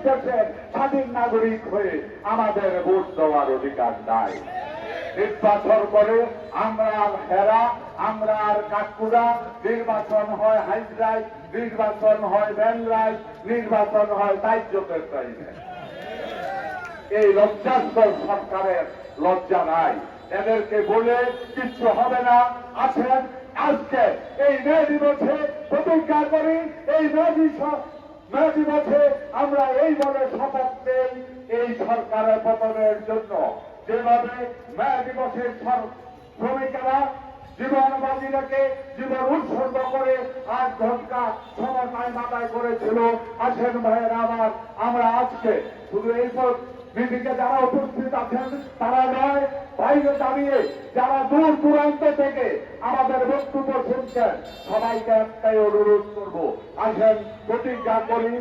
দেশের স্বাধীন নাগরিক হয়ে আমাদের ভোট দেওয়ার অধিকার নাই। নির্বাচন করে আমরা আর হেরা, আমরা আর কাকুরা, নির্বাচন হয় হাইড্রাইট, নির্বাচন হয় ব্যানরাইট, নির্বাচন হয় দায়িত্বের চাইবে। এই লজ্জাস্কর সরকারের লজ্জা নাই, এদেরকে বলে কিচ্ছু হবে না। আছেন আজকে এই মে দিবসে প্রতিজ্ঞা করি, এই মে দিবসে আমরা এই বলে শপথ নেই এই সরকারের পতনের জন্য। যেভাবে মে দিবসের শ্রমিকেরা জীবন বাজি রেখে জীবন উৎসর্গ করে 8 ঘন্টা সময় মাথায় করেছিল, আসেন ভাইয়ের আমার, আমরা আজকে শুধু এই মিটিংয়ে যারা উপস্থিত আছেন তারা নয়, বাইরে দাঁড়িয়ে যারা দূর দূরান্ত থেকে আমাদের বক্তব্য শুনছেন সবাইকে একটাই অনুরোধ করবো, আসেন প্রতিজ্ঞা করি